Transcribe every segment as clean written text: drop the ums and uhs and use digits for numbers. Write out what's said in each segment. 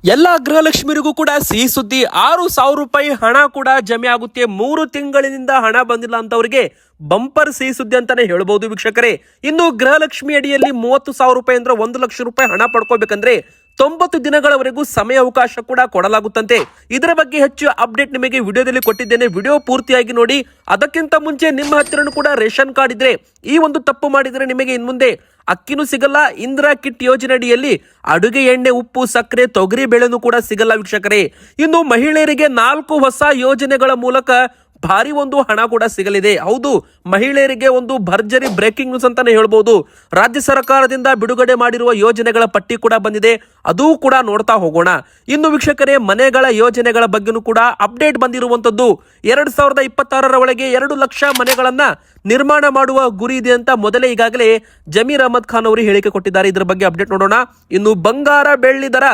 ಎಲ್ಲಾ ಗೃಹಲಕ್ಷ್ಮಿರಿಗೂ ಕೂಡ ಸಿಹಿ ಸುದ್ದಿ. 6,000 ರೂಪಾಯಿ ಹಣ ಕೂಡ ಜಮೆ ಆಗುತ್ತೆ. 3 ತಿಂಗಳಿನಿಂದ ಹಣ ಬಂದಿಲ್ಲ ಅಂತವರಿಗೆ ಬಂಪರ್ ಸಿಹಿ ಸುದ್ದಿ ಅಂತಾನೆ ಹೇಳ್ಬಹುದು ವೀಕ್ಷಕರೇ. ಇನ್ನು ಗೃಹಲಕ್ಷ್ಮಿ ಅಡಿಯಲ್ಲಿ 30,000 ರೂಪಾಯಿ ಅಂದ್ರೆ 1 ಲಕ್ಷ ರೂಪಾಯಿ ಹಣ ಪಡ್ಕೋಬೇಕಂದ್ರೆ 90 ದಿನಗಳವರೆಗೂ ಸಮಯ ಅವಕಾಶ ಕೂಡ ಕೊಡಲಾಗುತ್ತಂತೆ. ಇದರ ಬಗ್ಗೆ ಹೆಚ್ಚು ಅಪ್ಡೇಟ್ ನಿಮಗೆ ವಿಡಿಯೋದಲ್ಲಿ ಕೊಟ್ಟಿದ್ದೇನೆ, ವಿಡಿಯೋ ಪೂರ್ತಿಯಾಗಿ ನೋಡಿ. ಅದಕ್ಕಿಂತ ಮುಂಚೆ ನಿಮ್ಮ ಹತ್ತಿರನೂ ಕೂಡ ರೇಷನ್ ಕಾರ್ಡ್ ಇದ್ರೆ ಈ ಒಂದು ತಪ್ಪು ಮಾಡಿದ್ರೆ ನಿಮಗೆ ಇನ್ಮುಂದೆ ಅಕ್ಕಿನೂ ಸಿಗಲ್ಲ. ಇಂದಿರಾ ಕಿಟ್ ಯೋಜನೆ ಅಡಿಯಲ್ಲಿ ಅಡುಗೆ ಎಣ್ಣೆ, ಉಪ್ಪು, ಸಕ್ಕರೆ, ತೊಗರಿ ಬೇಳೆನೂ ಕೂಡ ಸಿಗಲ್ಲ ವೀಕ್ಷಕರೇ. ಇನ್ನು ಮಹಿಳೆಯರಿಗೆ 4 ಹೊಸ ಯೋಜನೆಗಳ ಮೂಲಕ ಭಾರಿ ಒಂದು ಹಣ ಕೂಡ ಸಿಗಲಿದೆ. ಹೌದು, ಮಹಿಳೆಯರಿಗೆ ಒಂದು ಭರ್ಜರಿ ಬ್ರೇಕಿಂಗ್ ನ್ಯೂಸ್ ಅಂತಾನೆ ಹೇಳ್ಬೋದು. ರಾಜ್ಯ ಸರ್ಕಾರದಿಂದ ಬಿಡುಗಡೆ ಮಾಡಿರುವ ಯೋಜನೆಗಳ ಪಟ್ಟಿ ಕೂಡ ಬಂದಿದೆ, ಅದು ಕೂಡ ನೋಡ್ತಾ ಹೋಗೋಣ. ಇನ್ನು ವೀಕ್ಷಕರೇ, ಮನೆಗಳ ಯೋಜನೆಗಳ ಬಗ್ಗೆನೂ ಕೂಡ ಅಪ್ಡೇಟ್ ಬಂದಿರುವಂತದ್ದು. 2026ರ ಒಳಗೆ 2 ಲಕ್ಷ ಮನೆಗಳನ್ನ ನಿರ್ಮಾಣ ಮಾಡುವ ಗುರಿ ಇದೆ ಅಂತ ಮೊದಲೇ ಈಗಾಗಲೇ ಜಮೀರ್ ಅಹಮದ್ ಖಾನ್ ಅವರು ಹೇಳಿಕೆ ಕೊಟ್ಟಿದ್ದಾರೆ. ಇದರ ಬಗ್ಗೆ ಅಪ್ಡೇಟ್ ನೋಡೋಣ. ಇನ್ನು ಬಂಗಾರ ಬೆಳ್ಳಿ ದರ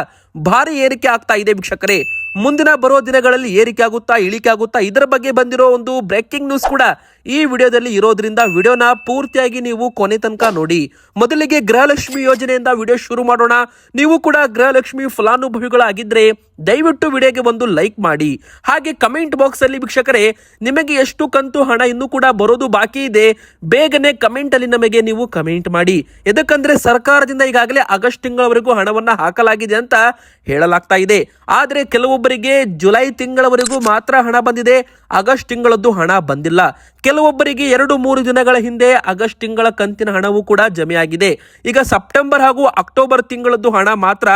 ಭಾರಿ ಏರಿಕೆ ಆಗ್ತಾ ಇದೆ ವೀಕ್ಷಕರೇ. ಮುಂದಿನ ಬರೋ ದಿನಗಳಲ್ಲಿ ಏರಿಕೆ ಆಗುತ್ತಾ ಇಳಿಕೆ ಆಗುತ್ತಾ, ಇದರ ಬಗ್ಗೆ ಬಂದಿರೋ ಒಂದು ಬ್ರೇಕಿಂಗ್ ನ್ಯೂಸ್ ಕೂಡ ಈ ವಿಡಿಯೋದಲ್ಲಿ ಇರೋದ್ರಿಂದ ವಿಡಿಯೋನ ಪೂರ್ತಿಯಾಗಿ ನೀವು ಕೊನೆ ತನಕ ನೋಡಿ. ಮೊದಲಿಗೆ ಗೃಹಲಕ್ಷ್ಮಿ ಯೋಜನೆಯಿಂದ ವಿಡಿಯೋ ಶುರು ಮಾಡೋಣ. ನೀವು ಕೂಡ ಗೃಹಲಕ್ಷ್ಮಿ ಫಲಾನುಭವಿಗಳಾಗಿದ್ರೆ ದಯವಿಟ್ಟು ವಿಡಿಯೋಗೆ ಒಂದು ಲೈಕ್ ಮಾಡಿ. ಹಾಗೆ ಕಮೆಂಟ್ ಬಾಕ್ಸ್ ಅಲ್ಲಿ ವೀಕ್ಷಕರೇ, ನಿಮಗೆ ಎಷ್ಟು ಕಂತು ಹಣ ಇನ್ನೂ ಕೂಡ ಬರೋದು ಬಾಕಿ ಇದೆ, ಬೇಗನೆ ಕಮೆಂಟ್ ಅಲ್ಲಿ ನಮಗೆ ನೀವು ಕಮೆಂಟ್ ಮಾಡಿ. ಎದಕ್ಕಂದ್ರೆ ಸರ್ಕಾರದಿಂದ ಈಗಾಗಲೇ ಆಗಸ್ಟ್ ತಿಂಗಳವರೆಗೂ ಹಣವನ್ನ ಹಾಕಲಾಗಿದೆ ಅಂತ ಹೇಳಲಾಗ್ತಾ ಇದೆ. ಆದ್ರೆ ಕೆಲವೊಬ್ಬರಿಗೆ ಜುಲೈ ತಿಂಗಳವರೆಗೂ ಮಾತ್ರ ಹಣ ಬಂದಿದೆ, ಆಗಸ್ಟ್ ತಿಂಗಳದ್ದು ಹಣ ಬಂದಿಲ್ಲ. ಕೆಲವೊಬ್ಬರಿಗೆ 2-3 ದಿನಗಳ ಹಿಂದೆ ಆಗಸ್ಟ್ ತಿಂಗಳ ಕಂತಿನ ಹಣವೂ ಕೂಡ ಜಮೆಯಾಗಿದೆ. ಈಗ ಸೆಪ್ಟೆಂಬರ್ ಹಾಗೂ ಅಕ್ಟೋಬರ್ ತಿಂಗಳದ್ದು ಹಣ ಮಾತ್ರ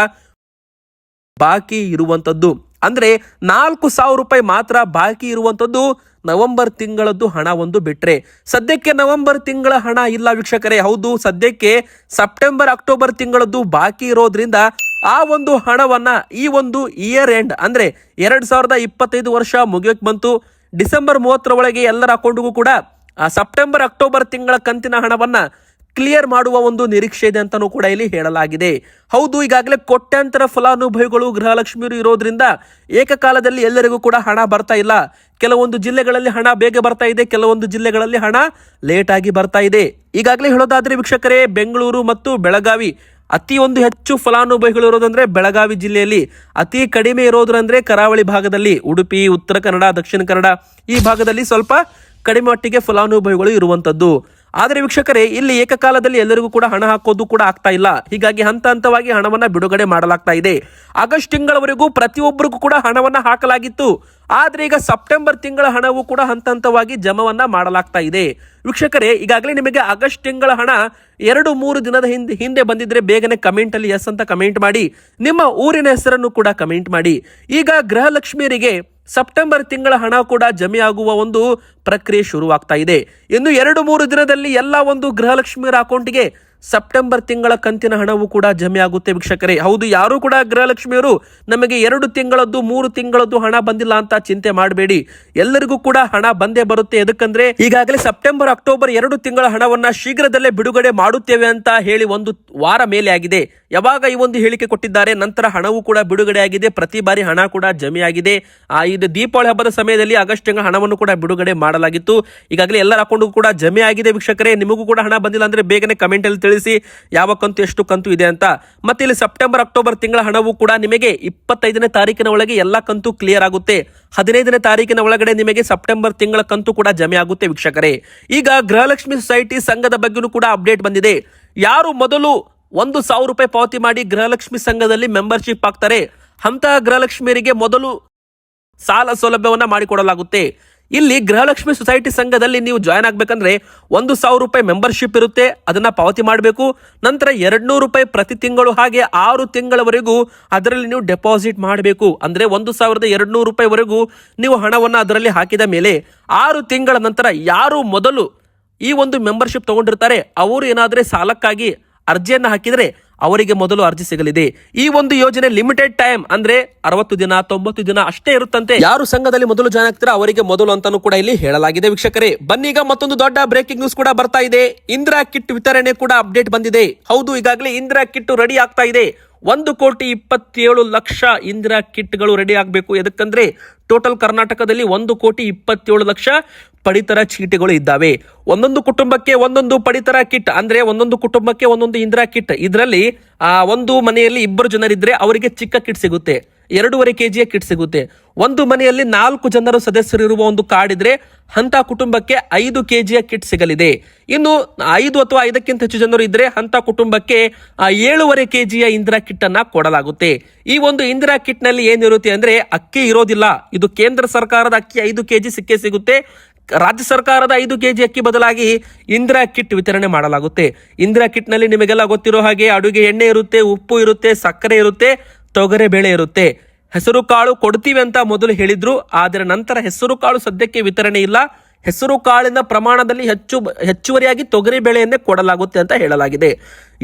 ಬಾಕಿ ಇರುವಂತದ್ದು. ಅಂದ್ರೆ 4,000 ರೂಪಾಯಿ ಮಾತ್ರ ಬಾಕಿ ಇರುವಂತದ್ದು. ನವೆಂಬರ್ ತಿಂಗಳದ್ದು ಹಣ ಒಂದು ಬಿಟ್ರೆ ಸದ್ಯಕ್ಕೆ ನವೆಂಬರ್ ತಿಂಗಳ ಹಣ ಇಲ್ಲ ವೀಕ್ಷಕರೇ. ಹೌದು, ಸದ್ಯಕ್ಕೆ ಸೆಪ್ಟೆಂಬರ್ ಅಕ್ಟೋಬರ್ ತಿಂಗಳದ್ದು ಬಾಕಿ ಇರೋದ್ರಿಂದ ಆ ಒಂದು ಹಣವನ್ನ ಈ ಒಂದು ಇಯರ್ ಎಂಡ್ ಅಂದ್ರೆ 2025 ವರ್ಷ ಮುಗಿಯೋಕ್ ಬಂತು. ಡಿಸೆಂಬರ್ 30ರ ಒಳಗೆ ಎಲ್ಲರ ಅಕೌಂಟ್ಗೂ ಕೂಡ ಆ ಸೆಪ್ಟೆಂಬರ್ ಅಕ್ಟೋಬರ್ ತಿಂಗಳ ಕಂತಿನ ಹಣವನ್ನ ಕ್ಲಿಯರ್ ಮಾಡುವ ಒಂದು ನಿರೀಕ್ಷೆ ಇದೆ ಅಂತಾನೂ ಕೂಡ ಇಲ್ಲಿ ಹೇಳಲಾಗಿದೆ. ಹೌದು, ಈಗಾಗಲೇ ಕೋಟ್ಯಾಂತರ ಫಲಾನುಭವಿಗಳು ಗೃಹಲಕ್ಷ್ಮಿಯರು ಇರೋದ್ರಿಂದ ಏಕಕಾಲದಲ್ಲಿ ಎಲ್ಲರಿಗೂ ಕೂಡ ಹಣ ಬರ್ತಾ ಇಲ್ಲ. ಕೆಲವೊಂದು ಜಿಲ್ಲೆಗಳಲ್ಲಿ ಹಣ ಬೇಗ ಬರ್ತಾ ಇದೆ, ಕೆಲವೊಂದು ಜಿಲ್ಲೆಗಳಲ್ಲಿ ಹಣ ಲೇಟ್ ಆಗಿ ಬರ್ತಾ ಇದೆ. ಈಗಾಗಲೇ ಹೇಳೋದಾದ್ರೆ ವೀಕ್ಷಕರೇ, ಬೆಂಗಳೂರು ಮತ್ತು ಬೆಳಗಾವಿ ಅತಿ ಒಂದು ಹೆಚ್ಚು ಫಲಾನುಭವಿಗಳು ಇರೋದಂದ್ರೆ ಬೆಳಗಾವಿ ಜಿಲ್ಲೆಯಲ್ಲಿ, ಅತಿ ಕಡಿಮೆ ಇರೋದ್ರಂದ್ರೆ ಕರಾವಳಿ ಭಾಗದಲ್ಲಿ, ಉಡುಪಿ, ಉತ್ತರ ಕನ್ನಡ, ದಕ್ಷಿಣ ಕನ್ನಡ ಈ ಭಾಗದಲ್ಲಿ ಸ್ವಲ್ಪ ಕಡಿಮೆ ಮಟ್ಟಿಗೆ ಫಲಾನುಭವಿಗಳು ಇರುವಂತದ್ದು. ಆದರೆ ವೀಕ್ಷಕರೇ, ಇಲ್ಲಿ ಏಕಕಾಲದಲ್ಲಿ ಎಲ್ಲರಿಗೂ ಕೂಡ ಹಣ ಹಾಕೋದು ಕೂಡ ಆಗ್ತಾ ಇಲ್ಲ. ಹೀಗಾಗಿ ಹಂತ ಹಂತವಾಗಿ ಹಣವನ್ನ ಬಿಡುಗಡೆ ಮಾಡಲಾಗ್ತಾ ಇದೆ. ಆಗಸ್ಟ್ ತಿಂಗಳವರೆಗೂ ಪ್ರತಿಯೊಬ್ಬರಿಗೂ ಕೂಡ ಹಣವನ್ನ ಹಾಕಲಾಗಿತ್ತು. ಆದ್ರೆ ಈಗ ಸೆಪ್ಟೆಂಬರ್ ತಿಂಗಳ ಹಣವೂ ಕೂಡ ಹಂತ ಹಂತವಾಗಿ ಜಮವನ್ನ ಮಾಡಲಾಗ್ತಾ ಇದೆ. ವೀಕ್ಷಕರೇ, ಈಗಾಗಲೇ ನಿಮಗೆ ಆಗಸ್ಟ್ ತಿಂಗಳ ಹಣ 2-3 ದಿನದ ಹಿಂದೆ ಬಂದಿದ್ರೆ ಬೇಗನೆ ಕಮೆಂಟ್ ಅಲ್ಲಿ ಎಸ್ ಅಂತ ಕಮೆಂಟ್ ಮಾಡಿ, ನಿಮ್ಮ ಊರಿನ ಹೆಸರನ್ನು ಕೂಡ ಕಮೆಂಟ್ ಮಾಡಿ. ಈಗ ಗೃಹಲಕ್ಷ್ಮಿಯರಿಗೆ ಸೆಪ್ಟೆಂಬರ್ ತಿಂಗಳ ಹಣ ಕೂಡ ಜಮೆ ಆಗುವ ಒಂದು ಪ್ರಕ್ರಿಯೆ ಶುರುವಾಗ್ತಾ ಇದೆ. ಇನ್ನು 2-3 ದಿನದಲ್ಲಿ ಎಲ್ಲ ಒಂದು ಗೃಹಲಕ್ಷ್ಮಿಯರ ಅಕೌಂಟ್ಗೆ ಸೆಪ್ಟೆಂಬರ್ ತಿಂಗಳ ಕಂತಿನ ಹಣವು ಕೂಡ ಜಮೆ ಆಗುತ್ತೆ ವೀಕ್ಷಕರೇ. ಹೌದು, ಯಾರು ಕೂಡ ಗೃಹಲಕ್ಷ್ಮಿಯರು ನಮಗೆ 2 ತಿಂಗಳದ್ದು 3 ತಿಂಗಳದ್ದು ಹಣ ಬಂದಿಲ್ಲ ಅಂತ ಚಿಂತೆ ಮಾಡಬೇಡಿ. ಎಲ್ಲರಿಗೂ ಕೂಡ ಹಣ ಬಂದೇ ಬರುತ್ತೆ. ಎದಕ್ಕಂದ್ರೆ ಈಗಾಗಲೇ ಸೆಪ್ಟೆಂಬರ್ ಅಕ್ಟೋಬರ್ 2 ತಿಂಗಳ ಹಣವನ್ನ ಶೀಘ್ರದಲ್ಲೇ ಬಿಡುಗಡೆ ಮಾಡುತ್ತೇವೆ ಅಂತ ಹೇಳಿ 1 ವಾರ ಮೇಲೆ ಆಗಿದೆ. ಯಾವಾಗ ಈ ಒಂದು ಹೇಳಿಕೆ ಕೊಟ್ಟಿದ್ದಾರೆ, ನಂತರ ಹಣವೂ ಕೂಡ ಬಿಡುಗಡೆ ಆಗಿದೆ. ಪ್ರತಿ ಬಾರಿ ಹಣ ಕೂಡ ಜಮೆ ಆಗಿದೆ. ಇದು ದೀಪಾವಳಿ ಹಬ್ಬದ ಸಮಯದಲ್ಲಿ ಆಗಸ್ಟ್ ತಿಂಗಳ ಹಣವನ್ನು ಕೂಡ ಬಿಡುಗಡೆ ಮಾಡಲಾಗಿತ್ತು. ಈಗಾಗಲೇ ಎಲ್ಲರ ಅಕೌಂಟ್ಗೂ ಕೂಡ ಜಮೆ ಆಗಿದೆ ವೀಕ್ಷಕರೇ. ನಿಮಗೂ ಕೂಡ ಹಣ ಬಂದಿಲ್ಲ ಅಂದ್ರೆ ಬೇಗನೆ ಕಮೆಂಟ್ ಅಲ್ಲಿ ತಿಳಿಸಿ ಯಾವ ಕಂತು ಎಷ್ಟು ಕಂತು ಇದೆ ಅಂತ. ಮತ್ತೆ ಇಲ್ಲಿ ಸೆಪ್ಟೆಂಬರ್ ಅಕ್ಟೋಬರ್ ತಿಂಗಳ ಹಣವೂ ಕೂಡ ನಿಮಗೆ 25ನೇ ತಾರೀಕಿನ ಒಳಗೆ ಎಲ್ಲ ಕಂತು ಕ್ಲಿಯರ್ ಆಗುತ್ತೆ. 15ನೇ ತಾರೀಕಿನ ಒಳಗಡೆ ನಿಮಗೆ ಸೆಪ್ಟೆಂಬರ್ ತಿಂಗಳ ಕಂತು ಕೂಡ ಜಮೆ ಆಗುತ್ತೆ ವೀಕ್ಷಕರೇ. ಈಗ ಗೃಹಲಕ್ಷ್ಮಿ ಸೊಸೈಟಿ ಸಂಘದ ಬಗ್ಗೆನೂ ಕೂಡ ಅಪ್ಡೇಟ್ ಬಂದಿದೆ. ಯಾರು ಮೊದಲು 1,000 ರೂಪಾಯಿ ಪಾವತಿ ಮಾಡಿ ಗೃಹಲಕ್ಷ್ಮಿ ಸಂಘದಲ್ಲಿ ಮೆಂಬರ್ಶಿಪ್ ಆಗ್ತಾರೆ, ಅಂತಹ ಗೃಹಲಕ್ಷ್ಮಿಯರಿಗೆ ಮೊದಲು ಸಾಲ ಸೌಲಭ್ಯವನ್ನ ಮಾಡಿಕೊಡಲಾಗುತ್ತೆ. ಇಲ್ಲಿ ಗೃಹಲಕ್ಷ್ಮಿ ಸೊಸೈಟಿ ಸಂಘದಲ್ಲಿ ನೀವು ಜಾಯ್ನ್ ಆಗ್ಬೇಕಂದ್ರೆ 1,000 ರೂಪಾಯಿ ಮೆಂಬರ್ಶಿಪ್ ಇರುತ್ತೆ, ಅದನ್ನ ಪಾವತಿ ಮಾಡಬೇಕು. ನಂತರ 200 ರೂಪಾಯಿ ಪ್ರತಿ ತಿಂಗಳು, ಹಾಗೆ 6 ತಿಂಗಳವರೆಗೂ ಅದರಲ್ಲಿ ನೀವು ಡೆಪಾಸಿಟ್ ಮಾಡಬೇಕು. ಅಂದ್ರೆ 1,200 ರೂಪಾಯಿವರೆಗೂ ನೀವು ಹಣವನ್ನ ಅದರಲ್ಲಿ ಹಾಕಿದ ಮೇಲೆ 6 ತಿಂಗಳ ನಂತರ ಯಾರು ಮೊದಲು ಈ ಒಂದು ಮೆಂಬರ್ಶಿಪ್ ತಗೊಂಡಿರ್ತಾರೆ ಅವರು ಏನಾದ್ರೆ ಸಾಲಕ್ಕಾಗಿ ಅರ್ಜಿಯನ್ನ ಹಾಕಿದ್ರೆ ಅವರಿಗೆ ಮೊದಲು ಅರ್ಜಿ ಸಿಗಲಿದೆ. ಈ ಒಂದು ಯೋಜನೆ ಲಿಮಿಟೆಡ್ ಟೈಮ್ ಅಂದ್ರೆ 60 ದಿನ 90 ದಿನ ಅಷ್ಟೇ ಇರುತ್ತಂತೆ. ಯಾರು ಸಂಘದಲ್ಲಿ ಮೊದಲು ಜಾಯ್ನ್ ಆಗ್ತಾರೆ ಅವರಿಗೆ ಮೊದಲು ಅಂತಾನೂ ಕೂಡ ಇಲ್ಲಿ ಹೇಳಲಾಗಿದೆ ವೀಕ್ಷಕರೇ. ಬನ್ನೀಗ ಮತ್ತೊಂದು ದೊಡ್ಡ ಬ್ರೇಕಿಂಗ್ ನ್ಯೂಸ್ ಕೂಡ ಬರ್ತಾ ಇದೆ. ಇಂದಿರಾ ಕಿಟ್ ವಿತರಣೆ ಕೂಡ ಅಪ್ಡೇಟ್ ಬಂದಿದೆ. ಹೌದು, ಈಗಾಗಲೇ ಇಂದಿರಾ ಕಿಟ್ ರೆಡಿ ಆಗ್ತಾ ಇದೆ. 1,27,00,000 ಇಂದಿರಾ ಕಿಟ್ಗಳು ರೆಡಿ ಆಗಬೇಕು. ಎದಕ್ಕಂದ್ರೆ ಟೋಟಲ್ ಕರ್ನಾಟಕದಲ್ಲಿ 1,27,00,000 ಪಡಿತರ ಚೀಟಿಗಳು ಇದ್ದಾವೆ. ಒಂದೊಂದು ಕುಟುಂಬಕ್ಕೆ ಒಂದೊಂದು ಪಡಿತರ ಕಿಟ್, ಅಂದ್ರೆ ಒಂದೊಂದು ಕುಟುಂಬಕ್ಕೆ ಒಂದೊಂದು ಇಂದಿರಾ ಕಿಟ್. ಇದರಲ್ಲಿ ಒಂದು ಮನೆಯಲ್ಲಿ 2 ಜನರಿದ್ರೆ ಅವರಿಗೆ ಚಿಕ್ಕ ಕಿಟ್ ಸಿಗುತ್ತೆ, 2.5 kg ಕಿಟ್ ಸಿಗುತ್ತೆ. ಒಂದು ಮನೆಯಲ್ಲಿ 4 ಜನರು ಸದಸ್ಯರಿರುವ ಒಂದು ಕಾರ್ಡ್ ಇದ್ರೆ ಅಂತ ಕುಟುಂಬಕ್ಕೆ 5 kg ಕಿಟ್ ಸಿಗಲಿದೆ. ಇನ್ನು 5 ಅಥವಾ 5ಕ್ಕಿಂತ ಹೆಚ್ಚು ಜನರು ಇದ್ರೆ ಅಂತ ಕುಟುಂಬಕ್ಕೆ 7.5 kg ಇಂದಿರಾ ಕಿಟ್ ಅನ್ನ ಕೊಡಲಾಗುತ್ತೆ. ಈ ಒಂದು ಇಂದಿರಾ ಕಿಟ್ ನಲ್ಲಿ ಏನಿರುತ್ತೆ ಅಂದ್ರೆ ಅಕ್ಕಿ ಇರೋದಿಲ್ಲ. ಇದು ಕೇಂದ್ರ ಸರ್ಕಾರದ ಅಕ್ಕಿ 5 kg ಸಿಕ್ಕೇ ಸಿಗುತ್ತೆ. ರಾಜ್ಯ ಸರ್ಕಾರದ 5 kg ಅಕ್ಕಿ ಬದಲಾಗಿ ಇಂದಿರಾ ಕಿಟ್ ವಿತರಣೆ ಮಾಡಲಾಗುತ್ತೆ. ಇಂದಿರಾ ಕಿಟ್ ನಲ್ಲಿ ನಿಮಗೆಲ್ಲ ಗೊತ್ತಿರೋ ಹಾಗೆ ಅಡುಗೆ ಎಣ್ಣೆ ಇರುತ್ತೆ, ಉಪ್ಪು ಇರುತ್ತೆ, ಸಕ್ಕರೆ ಇರುತ್ತೆ, ತೊಗರೆ ಬೇಳೆ ಇರುತ್ತೆ. ಹೆಸರು ಕಾಳು ಕೊಡ್ತೀವಿ ಅಂತ ಮೊದಲು ಹೇಳಿದ್ರು, ಆದರೆ ನಂತರ ಹೆಸರು ಕಾಳು ಸದ್ಯಕ್ಕೆ ವಿತರಣೆ ಇಲ್ಲ. ಹೆಸರು ಕಾಳಿನ ಪ್ರಮಾಣದಲ್ಲಿ ಹೆಚ್ಚುವರಿಯಾಗಿ ತೊಗರಿ ಬೇಳೆಯನ್ನೇ ಕೊಡಲಾಗುತ್ತೆ ಅಂತ ಹೇಳಲಾಗಿದೆ.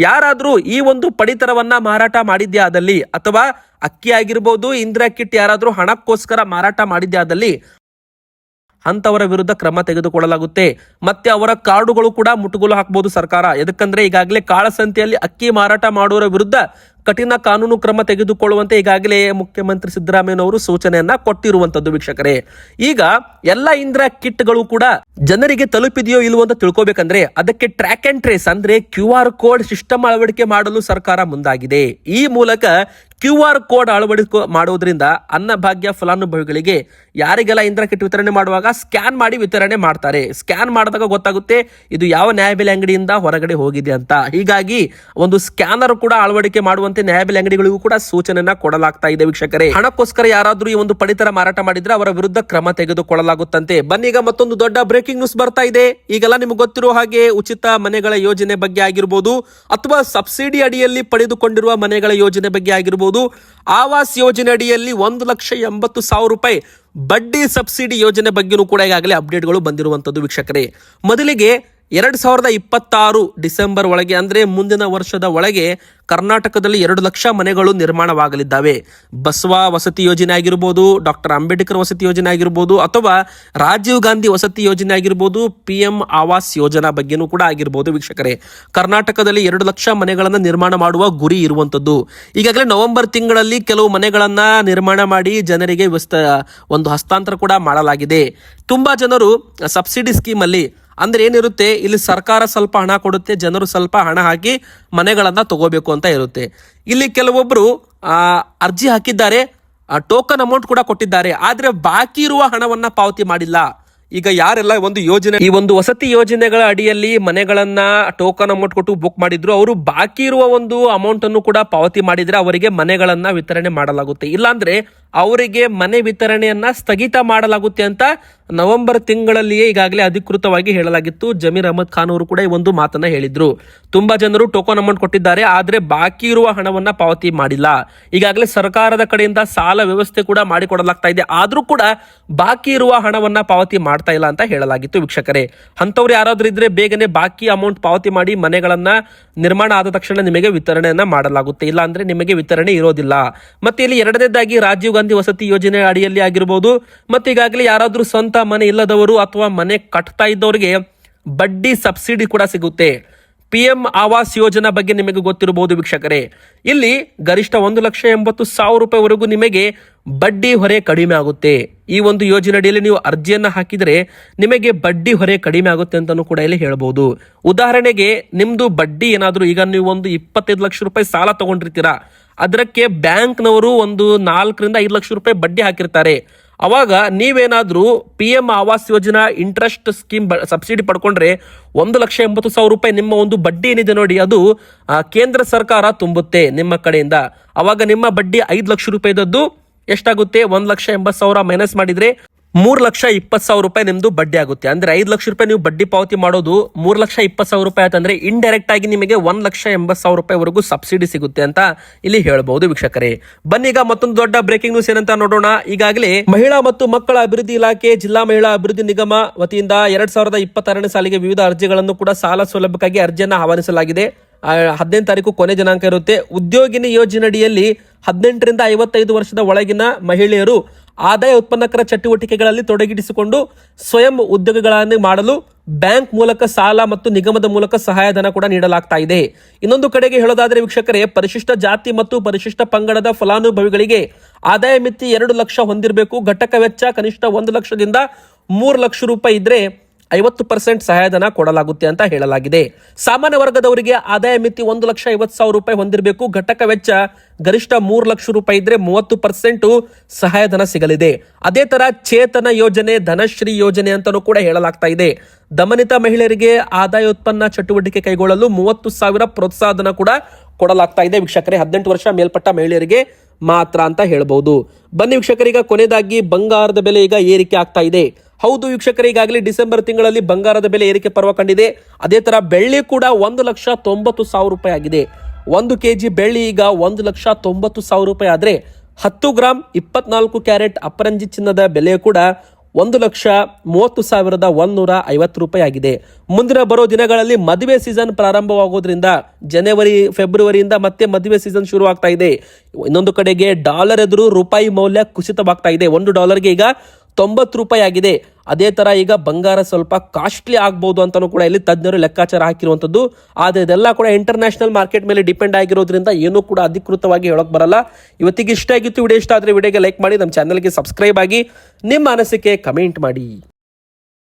ಯಾರಾದ್ರೂ ಈ ಒಂದು ಪಡಿತರವನ್ನ ಮಾರಾಟ ಮಾಡಿದ್ದೇ ಆದಲ್ಲಿ, ಅಥವಾ ಅಕ್ಕಿ ಆಗಿರ್ಬೋದು, ಇಂದಿರಾ ಕಿಟ್ ಯಾರಾದ್ರೂ ಹಣಕ್ಕೋಸ್ಕರ ಮಾರಾಟ ಮಾಡಿದ್ದೇ ಆದಲ್ಲಿ ಅಂತವರ ವಿರುದ್ಧ ಕ್ರಮ ತೆಗೆದುಕೊಳ್ಳಲಾಗುತ್ತೆ. ಮತ್ತೆ ಅವರ ಕಾರ್ಡುಗಳು ಕೂಡ ಮುಟ್ಟುಗೋಲು ಹಾಕಬಹುದು ಸರ್ಕಾರ. ಎದಕ್ಕಂದ್ರೆ ಈಗಾಗಲೇ ಕಾಳಸಂತೆಯಲ್ಲಿ ಅಕ್ಕಿ ಮಾರಾಟ ಮಾಡುವವರ ವಿರುದ್ಧ ಕಠಿಣ ಕಾನೂನು ಕ್ರಮ ತೆಗೆದುಕೊಳ್ಳುವಂತೆ ಈಗಾಗಲೇ ಮುಖ್ಯಮಂತ್ರಿ ಸಿದ್ದರಾಮಯ್ಯನವರು ಸೂಚನೆಯನ್ನ ಕೊಟ್ಟಿರುವಂತದ್ದು ವೀಕ್ಷಕರೇ. ಈಗ ಎಲ್ಲ ಇಂದಿರಾ ಕಿಟ್ಗಳು ಕೂಡ ಜನರಿಗೆ ತಲುಪಿದೆಯೋ ಇಲ್ವೋ ಅಂತ ತಿಳ್ಕೊಬೇಕಂದ್ರೆ ಅದಕ್ಕೆ ಟ್ರ್ಯಾಕ್ ಅಂಡ್ ಟ್ರೇಸ್ ಅಂದ್ರೆ QR ಕೋಡ್ ಸಿಸ್ಟಮ್ ಅಳವಡಿಕೆ ಮಾಡಲು ಸರ್ಕಾರ ಮುಂದಾಗಿದೆ. ಈ ಮೂಲಕ QR ಕೋಡ್ ಅಳವಡಿಕೆ ಮಾಡುವುದರಿಂದ ಅನ್ನಭಾಗ್ಯ ಫಲಾನುಭವಿಗಳಿಗೆ ಯಾರಿಗೆಲ್ಲ ಇಂದಿರಾ ಕಿಟ್ ವಿತರಣೆ ಮಾಡುವಾಗ ಸ್ಕ್ಯಾನ್ ಮಾಡಿ ವಿತರಣೆ ಮಾಡ್ತಾರೆ. ಸ್ಕ್ಯಾನ್ ಮಾಡಿದಾಗ ಗೊತ್ತಾಗುತ್ತೆ ಇದು ಯಾವ ನ್ಯಾಯಬೆಲೆ ಅಂಗಡಿಯಿಂದ ಹೊರಗಡೆ ಹೋಗಿದೆ ಅಂತ. ಹೀಗಾಗಿ ಒಂದು ಸ್ಕ್ಯಾನರ್ ಕೂಡ ಅಳವಡಿಕೆ ಮಾಡುವಂತೆ ನ್ಯಾಯಬೆಲೆ ಅಂಗಡಿಗಳಿಗೂ ಕೂಡ ಸೂಚನೆಯನ್ನ ಕೊಡಲಾಗ್ತಾ ಇದೆ ವೀಕ್ಷಕರೇ. ಹಣಕ್ಕೋಸ್ಕರ ಯಾರಾದ್ರೂ ಈ ಒಂದು ಪಡಿತರ ಮಾರಾಟ ಮಾಡಿದ್ರೆ ಅವರ ವಿರುದ್ಧ ಕ್ರಮ ತೆಗೆದುಕೊಳ್ಳಲಾಗುತ್ತಂತೆ. ಬನ್ನೀಗ ಮತ್ತೊಂದು ದೊಡ್ಡ ಬ್ರೇಕಿಂಗ್ ನ್ಯೂಸ್ ಬರ್ತಾ ಇದೆ. ಈಗೆಲ್ಲ ನಿಮ್ಗೆ ಗೊತ್ತಿರೋ ಹಾಗೆ ಉಚಿತ ಮನೆಗಳ ಯೋಜನೆ ಬಗ್ಗೆ ಆಗಿರ್ಬೋದು, ಅಥವಾ ಸಬ್ಸಿಡಿ ಅಡಿಯಲ್ಲಿ ಪಡೆದುಕೊಂಡಿರುವ ಮನೆಗಳ ಯೋಜನೆ ಬಗ್ಗೆ ಆಗಿರ್ಬೋದು, ಆವಾಸ್ ಯೋಜನೆ ಅಡಿಯಲ್ಲಿ 1,80,000 ರೂಪಾಯಿ ಬಡ್ಡಿ ಸಬ್ಸಿಡಿ ಯೋಜನೆ ಬಗ್ಗೆನೂ ಕೂಡ ಈಗಾಗಲೇ ಅಪ್ಡೇಟ್ಗಳು ಬಂದಿರುವಂತದ್ದು ವೀಕ್ಷಕರೇ. ಮೊದಲಿಗೆ 2026 ಡಿಸೆಂಬರ್ ಒಳಗೆ ಅಂದ್ರೆ ಮುಂದಿನ ವರ್ಷದ ಒಳಗೆ ಕರ್ನಾಟಕದಲ್ಲಿ 2 ಲಕ್ಷ ಮನೆಗಳು ನಿರ್ಮಾಣವಾಗಲಿದ್ದಾವೆ. ಬಸವ ವಸತಿ ಯೋಜನೆ ಆಗಿರ್ಬೋದು, ಡಾಕ್ಟರ್ ಅಂಬೇಡ್ಕರ್ ವಸತಿ ಯೋಜನೆ ಆಗಿರ್ಬೋದು, ಅಥವಾ ರಾಜೀವ್ ಗಾಂಧಿ ವಸತಿ ಯೋಜನೆ ಆಗಿರ್ಬೋದು, PM ಆವಾಸ್ ಯೋಜನಾ ಬಗ್ಗೆನೂ ಕೂಡ ಆಗಿರ್ಬೋದು ವೀಕ್ಷಕರೇ. ಕರ್ನಾಟಕದಲ್ಲಿ 2 ಲಕ್ಷ ಮನೆಗಳನ್ನ ನಿರ್ಮಾಣ ಮಾಡುವ ಗುರಿ ಇರುವಂತದ್ದು. ಈಗಾಗಲೇ ನವೆಂಬರ್ ತಿಂಗಳಲ್ಲಿ ಕೆಲವು ಮನೆಗಳನ್ನ ನಿರ್ಮಾಣ ಮಾಡಿ ಜನರಿಗೆ ಒಂದು ಹಸ್ತಾಂತರ ಕೂಡ ಮಾಡಲಾಗಿದೆ. ತುಂಬಾ ಜನರು ಸಬ್ಸಿಡಿ ಸ್ಕೀಮ್ ಅಲ್ಲಿ ಅಂದ್ರೆ ಏನಿರುತ್ತೆ, ಇಲ್ಲಿ ಸರ್ಕಾರ ಸ್ವಲ್ಪ ಹಣ ಕೊಡುತ್ತೆ, ಜನರು ಸ್ವಲ್ಪ ಹಣ ಹಾಕಿ ಮನೆಗಳನ್ನ ತಗೋಬೇಕು ಅಂತ ಇರುತ್ತೆ. ಇಲ್ಲಿ ಕೆಲವೊಬ್ರು ಅರ್ಜಿ ಹಾಕಿದ್ದಾರೆ, ಟೋಕನ್ ಅಮೌಂಟ್ ಕೂಡ ಕೊಟ್ಟಿದ್ದಾರೆ, ಆದ್ರೆ ಬಾಕಿ ಇರುವ ಹಣವನ್ನ ಪಾವತಿ ಮಾಡಿಲ್ಲ. ಈಗ ಯಾರೆಲ್ಲ ಈ ಒಂದು ವಸತಿ ಯೋಜನೆಗಳ ಅಡಿಯಲ್ಲಿ ಮನೆಗಳನ್ನ ಟೋಕನ್ ಅಮೌಂಟ್ ಕೊಟ್ಟು ಬುಕ್ ಮಾಡಿದ್ರು, ಅವರು ಬಾಕಿ ಇರುವ ಒಂದು ಅಮೌಂಟ್ ಅನ್ನು ಕೂಡ ಪಾವತಿ ಮಾಡಿದ್ರೆ ಅವರಿಗೆ ಮನೆಗಳನ್ನ ವಿತರಣೆ ಮಾಡಲಾಗುತ್ತೆ. ಇಲ್ಲಾಂದ್ರೆ ಅವರಿಗೆ ಮನೆ ವಿತರಣೆಯನ್ನ ಸ್ಥಗಿತ ಮಾಡಲಾಗುತ್ತೆ ಅಂತ ನವೆಂಬರ್ ತಿಂಗಳಲ್ಲಿಯೇ ಈಗಾಗಲೇ ಅಧಿಕೃತವಾಗಿ ಹೇಳಲಾಗಿತ್ತು. ಜಮೀರ್ ಅಹಮದ್ ಖಾನ್ ಅವರು ಕೂಡ ಈ ಒಂದು ಮಾತನ್ನ ಹೇಳಿದ್ರು. ತುಂಬಾ ಜನರು ಟೋಕನ್ ಅಮೌಂಟ್ ಕೊಟ್ಟಿದ್ದಾರೆ, ಆದ್ರೆ ಬಾಕಿ ಇರುವ ಹಣವನ್ನ ಪಾವತಿ ಮಾಡಿಲ್ಲ. ಈಗಾಗಲೇ ಸರ್ಕಾರದ ಕಡೆಯಿಂದ ಸಾಲ ವ್ಯವಸ್ಥೆ ಕೂಡ ಮಾಡಿಕೊಡಲಾಗ್ತಾ ಇದೆ, ಆದ್ರೂ ಕೂಡ ಬಾಕಿ ಇರುವ ಹಣವನ್ನ ಪಾವತಿ ಮಾಡ್ತಾ ಇಲ್ಲ ಅಂತ ಹೇಳಲಾಗಿತ್ತು ವೀಕ್ಷಕರೇ. ಅಂತವ್ರು ಯಾರಾದ್ರೂ ಇದ್ರೆ ಬೇಗನೆ ಬಾಕಿ ಅಮೌಂಟ್ ಪಾವತಿ ಮಾಡಿ ಮನೆಗಳನ್ನ ನಿರ್ಮಾಣ ಆದ ತಕ್ಷಣ ನಿಮಗೆ ವಿತರಣೆಯನ್ನ ಮಾಡಲಾಗುತ್ತೆ, ಇಲ್ಲ ಅಂದ್ರೆ ನಿಮಗೆ ವಿತರಣೆ ಇರೋದಿಲ್ಲ. ಮತ್ತೆ ಇಲ್ಲಿ ಎರಡನೇದಾಗಿ ರಾಜೀವ್ ಗಾಂಧಿ ವಸತಿ ಯೋಜನೆ ಅಡಿಯಲ್ಲಿ ಆಗಿರ್ಬೋದು, ಮತ್ತೆ ಈಗಾಗಲೇ ಯಾರಾದ್ರೂ ಸ್ವಂತ ಮನೆ ಇಲ್ಲದವರು ಅಥವಾ ಮನೆ ಕಟ್ತಾ ಇದ್ದವರಿಗೆ ಬಡ್ಡಿ ಸಬ್ಸಿಡಿ ಕೂಡ ಸಿಗುತ್ತೆ. PM ಆವಾಸ್ ಯೋಜನಾ ಬಗ್ಗೆ ನಿಮಗೆ ಗೊತ್ತಿರಬಹುದು ವೀಕ್ಷಕರೇ. ಇಲ್ಲಿ ಗರಿಷ್ಠ 1,80,000 ರೂಪಾಯಿವರೆಗೂ ನಿಮಗೆ ಬಡ್ಡಿ ಹೊರೆ ಕಡಿಮೆ ಆಗುತ್ತೆ. ಈ ಒಂದು ಯೋಜನೆ ಅಡಿಯಲ್ಲಿ ನೀವು ಅರ್ಜಿಯನ್ನ ಹಾಕಿದ್ರೆ ನಿಮಗೆ ಬಡ್ಡಿ ಹೊರೆ ಕಡಿಮೆ ಆಗುತ್ತೆ ಅಂತಾನು ಕೂಡ ಇಲ್ಲಿ ಹೇಳ್ಬಹುದು. ಉದಾಹರಣೆಗೆ ನಿಮ್ದು ಬಡ್ಡಿ ಏನಾದ್ರೂ, ಈಗ ನೀವು ಒಂದು 25 ಲಕ್ಷ ರೂಪಾಯಿ ಸಾಲ ತಗೊಂಡಿರ್ತೀರಾ, ಅದಕ್ಕೆ ಬ್ಯಾಂಕ್ನವರು ಒಂದು 4 ರಿಂದ 5 ಲಕ್ಷ ರೂಪಾಯಿ ಬಡ್ಡಿ ಹಾಕಿರ್ತಾರೆ. ಅವಾಗ ನೀವೇನಾದ್ರೂ PM Awas Yojana interest scheme subsidy ಪಡ್ಕೊಂಡ್ರೆ 1,80,000 ರೂಪಾಯಿ ನಿಮ್ಮ ಒಂದು ಬಡ್ಡಿ ಏನಿದೆ ನೋಡಿ, ಅದು ಕೇಂದ್ರ ಸರ್ಕಾರ ತುಂಬುತ್ತೆ ನಿಮ್ಮ ಕಡೆಯಿಂದ. ಅವಾಗ ನಿಮ್ಮ ಬಡ್ಡಿ 5 ಲಕ್ಷ ರೂಪಾಯಿದದ್ದು ಎಷ್ಟಾಗುತ್ತೆ, 1,80,000 ಮೈನಸ್ ಮಾಡಿದ್ರೆ 3,20,000 ರೂಪಾಯಿ ನಿಮ್ದು ಬಡ್ಡಿ ಆಗುತ್ತೆ. ಅಂದ್ರೆ 5 ಲಕ್ಷ ರೂಪಾಯಿ ನೀವು ಬಡ್ಡಿ ಪಾವತಿ ಮಾಡೋದು 3,20,000 ರೂಪಾಯಿ ಆಯ್ತಂದ್ರೆ ಇಂಡೈರೆಕ್ಟ್ ಆಗಿ ನಿಮಗೆ 1,80,000 ರೂಪಾಯಿವರೆಗೂ ಸಬ್ಸಿಡಿ ಸಿಗುತ್ತೆ ಅಂತ ಇಲ್ಲಿ ಹೇಳ್ಬಹುದು ವೀಕ್ಷಕರೇ. ಬನ್ನೀಗ ಮತ್ತೊಂದು ದೊಡ್ಡ ಬ್ರೇಕಿಂಗ್ ನ್ಯೂಸ್ ಏನಂತ ನೋಡೋಣ. ಈಗಾಗಲೇ ಮಹಿಳಾ ಮತ್ತು ಮಕ್ಕಳ ಅಭಿವೃದ್ಧಿ ಇಲಾಖೆ, ಜಿಲ್ಲಾ ಮಹಿಳಾ ಅಭಿವೃದ್ಧಿ ನಿಗಮ ವತಿಯಿಂದ 2026ನೇ ಸಾಲಿಗೆ ವಿವಿಧ ಅರ್ಜಿಗಳನ್ನು ಕೂಡ ಸಾಲ ಸೌಲಭ್ಯಕ್ಕಾಗಿ ಅರ್ಜಿಯನ್ನು ಆಹ್ವಾನಿಸಲಾಗಿದೆ. 15 ತಾರೀಕು ಕೊನೆ ದಿನಾಂಕ ಇರುತ್ತೆ. ಉದ್ಯೋಗಿನಿ ಯೋಜನೆಯಡಿಯಲ್ಲಿ 18 ರಿಂದ 55 ವರ್ಷದ ಒಳಗಿನ ಮಹಿಳೆಯರು ಆದಾಯ ಉತ್ಪನ್ನಕರ ಚಟುವಟಿಕೆಗಳಲ್ಲಿ ತೊಡಗಿಸಿಕೊಂಡು ಸ್ವಯಂ ಉದ್ಯೋಗಗಳನ್ನು ಮಾಡಲು ಬ್ಯಾಂಕ್ ಮೂಲಕ ಸಾಲ ಮತ್ತು ನಿಗಮದ ಮೂಲಕ ಸಹಾಯಧನ ಕೂಡ ನೀಡಲಾಗ್ತಾ ಇದೆ. ಇನ್ನೊಂದು ಕಡೆಗೆ ಹೇಳೋದಾದ್ರೆ ವೀಕ್ಷಕರೇ, ಪರಿಶಿಷ್ಟ ಜಾತಿ ಮತ್ತು ಪರಿಶಿಷ್ಟ ಪಂಗಡದ ಫಲಾನುಭವಿಗಳಿಗೆ ಆದಾಯ ಮಿತಿ 2 ಲಕ್ಷ ಹೊಂದಿರಬೇಕು. ಘಟಕ ವೆಚ್ಚ ಕನಿಷ್ಠ 1 ಲಕ್ಷದಿಂದ 3 ಲಕ್ಷ ರೂಪಾಯಿ ಇದ್ರೆ 50% ಸಹಾಯಧನ ಕೊಡಲಾಗುತ್ತೆ ಅಂತ ಹೇಳಲಾಗಿದೆ. ಸಾಮಾನ್ಯ ವರ್ಗದವರಿಗೆ ಆದಾಯ ಮಿತಿ 1,50,000 ರೂಪಾಯಿ ಹೊಂದಿರಬೇಕು. ಘಟಕ ವೆಚ್ಚ ಗರಿಷ್ಠ 3 ಲಕ್ಷ ರೂಪಾಯಿ ಇದ್ರೆ 30% ಸಹಾಯಧನ ಸಿಗಲಿದೆ. ಅದೇ ತರ ಚೇತನ ಯೋಜನೆ, ಧನಶ್ರೀ ಯೋಜನೆ ಅಂತಾನೂ ಕೂಡ ಹೇಳಲಾಗ್ತಾ ಇದೆ. ದಮನಿತ ಮಹಿಳೆಯರಿಗೆ ಆದಾಯ ಉತ್ಪನ್ನ ಚಟುವಟಿಕೆ ಕೈಗೊಳ್ಳಲು 30,000 ಪ್ರೋತ್ಸಾಹಧನ ಕೂಡ ಕೊಡಲಾಗ್ತಾ ಇದೆ. ವೀಕ್ಷಕರೇ, 18 ವರ್ಷ ಮೇಲ್ಪಟ್ಟ ಮಹಿಳೆಯರಿಗೆ ಮಾತ್ರ ಅಂತ ಹೇಳ್ಬಹುದು. ಬನ್ನಿ ವೀಕ್ಷಕರೀಗ ಕೊನೆಯದಾಗಿ ಬಂಗಾರದ ಬೆಲೆ ಈಗ ಏರಿಕೆ ಆಗ್ತಾ ಇದೆ. ಹೌದು ವೀಕ್ಷಕರೇ, ಈಗಾಗಲೇ ಡಿಸೆಂಬರ್ ತಿಂಗಳಲ್ಲಿ ಬಂಗಾರದ ಬೆಲೆ ಏರಿಕೆ ಪರ್ವ ಕಂಡಿದೆ. ಅದೇ ತರ ಬೆಳ್ಳಿ ಕೂಡ 1,90,000 ರೂಪಾಯಿ ಆಗಿದೆ. 1 ಕೆಜಿ ಬೆಳ್ಳಿ ಈಗ 1,90,000 ರೂಪಾಯಿ ಆದ್ರೆ 10 ಗ್ರಾಮ್ 24 ಕ್ಯಾರೆಟ್ ಅಪರಂಜಿ ಚಿನ್ನದ ಬೆಲೆ ಕೂಡ 1,30,150 ರೂಪಾಯಿ ಆಗಿದೆ. ಮುಂದಿನ ಬರೋ ದಿನಗಳಲ್ಲಿ ಮದುವೆ ಸೀಸನ್ ಪ್ರಾರಂಭವಾಗೋದ್ರಿಂದ ಜನವರಿ ಫೆಬ್ರವರಿಯಿಂದ ಮತ್ತೆ ಮದುವೆ ಸೀಸನ್ ಶುರು ಆಗ್ತಾ ಇದೆ. ಇನ್ನೊಂದು ಕಡೆಗೆ ಡಾಲರ್ ಎದುರು ರೂಪಾಯಿ ಮೌಲ್ಯ ಕುಸಿತವಾಗ್ತಾ ಇದೆ. $1 ಈಗ 90 ರೂಪಾಯಿ ಆಗಿದೆ. ಅದೇ ತರ ಈಗ ಬಂಗಾರ ಸ್ವಲ್ಪ ಕಾಸ್ಟ್ಲಿ ಆಗ್ಬಹುದು ಅಂತಾನೂ ಕೂಡ ಇಲ್ಲಿ ತಜ್ಞರು ಲೆಕ್ಕಾಚಾರ ಹಾಕಿರುವಂತದ್ದು. ಆದ್ರೆ ಇದೆಲ್ಲ ಕೂಡ ಇಂಟರ್ನ್ಯಾಷನಲ್ ಮಾರ್ಕೆಟ್ ಮೇಲೆ ಡಿಪೆಂಡ್ ಆಗಿರೋದ್ರಿಂದ ಏನೂ ಕೂಡ ಅಧಿಕೃತವಾಗಿ ಹೇಳಕ್ ಬರಲ್ಲ. ಇವತ್ತಿಗೆ ಇಷ್ಟ ಆಗಿತ್ತು. ವಿಡಿಯೋ ಇಷ್ಟ ಆದ್ರೆ ವಿಡಿಯೋಗೆ ಲೈಕ್ ಮಾಡಿ, ನಮ್ಮ ಚಾನಲ್ಗೆ ಸಬ್ಸ್ಕ್ರೈಬ್ ಆಗಿ, ನಿಮ್ಮ ಅನಿಸಿಕೆ ಕಮೆಂಟ್ ಮಾಡಿ.